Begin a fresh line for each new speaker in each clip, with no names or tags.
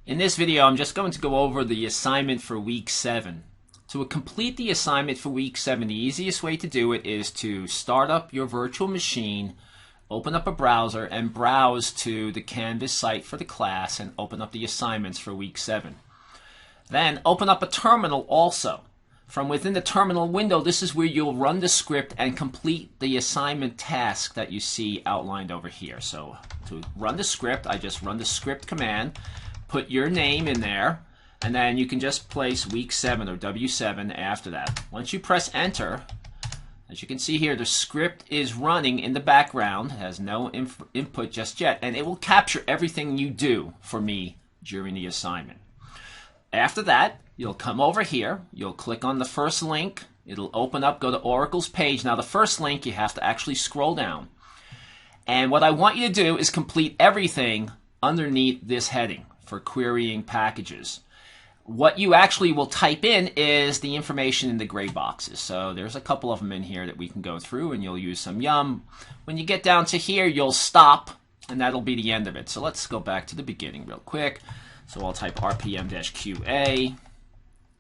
In this video, I'm just going to go over the assignment for week 7. To complete the assignment for week 7, the easiest way to do it is to start up your virtual machine, open up a browser, and browse to the Canvas site for the class and open up the assignments for week 7. Then open up a terminal also. From within the terminal window, this is where you'll run the script and complete the assignment task that you see outlined over here. So to run the script, I just run the script command, put your name in there, and then you can just place week 7 or W7 after that. Once you press enter, as you can see here, the script is running in the background, has no input just yet, and it will capture everything you do for me during the assignment. After that, you'll come over here, you'll click on the first link, it'll open up, go to Oracle's page. Now the first link, you have to actually scroll down. And what I want you to do is complete everything underneath this heading for querying packages. What you actually will type in is the information in the gray boxes. So there's a couple of them in here that we can go through, and you'll use some yum. When you get down to here, you'll stop, and that'll be the end of it. So let's go back to the beginning real quick. So I'll type rpm-qa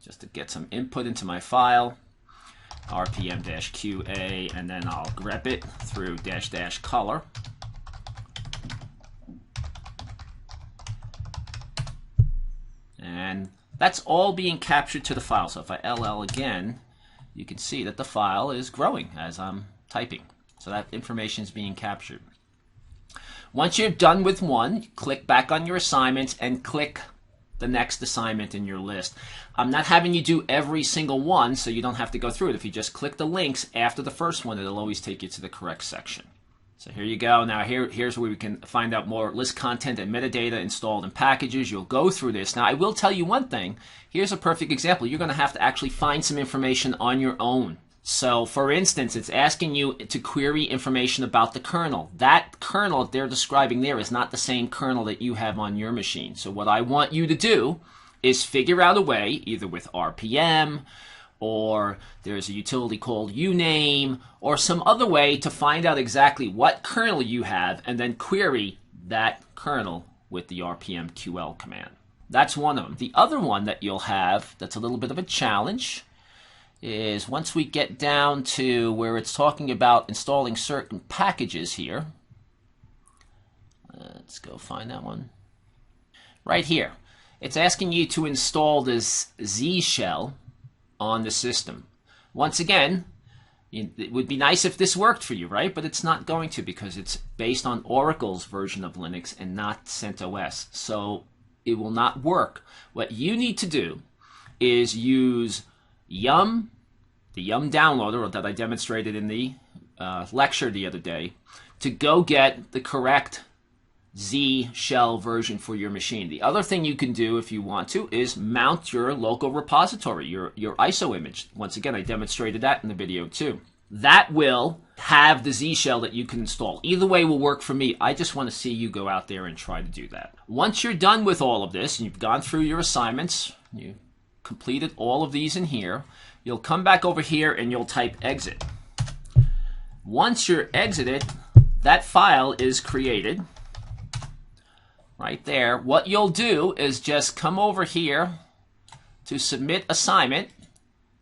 just to get some input into my file. rpm-qa, and then I'll grep it through -- color. And that's all being captured to the file. So if I LL again, you can see that the file is growing as I'm typing. So that information is being captured. Once you're done with one, click back on your assignments and click the next assignment in your list. I'm not having you do every single one, so you don't have to go through it. If you just click the links after the first one, it'll always take you to the correct section. So here you go. Now here's where we can find out more list content and metadata installed in packages. You'll go through this. Now I will tell you one thing. Here's a perfect example. You're going to have to actually find some information on your own. So for instance, it's asking you to query information about the kernel. That kernel that they're describing there is not the same kernel that you have on your machine. So what I want you to do is figure out a way, either with RPM, or there's a utility called uname, or some other way to find out exactly what kernel you have and then query that kernel with the rpm-ql command. That's one of them. The other one that you'll have that's a little bit of a challenge is once we get down to where it's talking about installing certain packages here. Let's go find that one. Right here. It's asking you to install this Z shell on the system. Once again, it would be nice if this worked for you, right? But it's not going to, because it's based on Oracle's version of Linux and not CentOS. So it will not work. What you need to do is use yum, the yum downloader that I demonstrated in the lecture the other day, to go get the correct Z shell version for your machine. The other thing you can do if you want to is mount your local repository, your ISO image. Once again, I demonstrated that in the video too. That will have the Z shell that you can install. Either way will work for me. I just want to see you go out there and try to do that. Once you're done with all of this, and you've gone through your assignments, you completed all of these in here, you'll come back over here and you'll type exit. Once you're exited, that file is created right there. What you'll do is just come over here to submit assignment,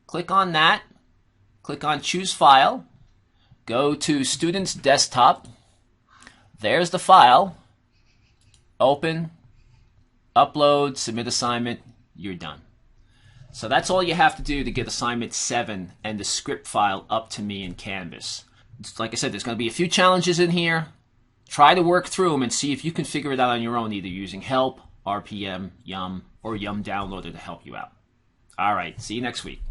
click on that, click on choose file, go to student's desktop, there's the file, open, upload, submit assignment, you're done. So that's all you have to do to get assignment 7 and the script file up to me in Canvas. Like I said, there's going to be a few challenges in here. Try to work through them and see if you can figure it out on your own, either using help, RPM, yum, or yum downloader to help you out. All right, see you next week.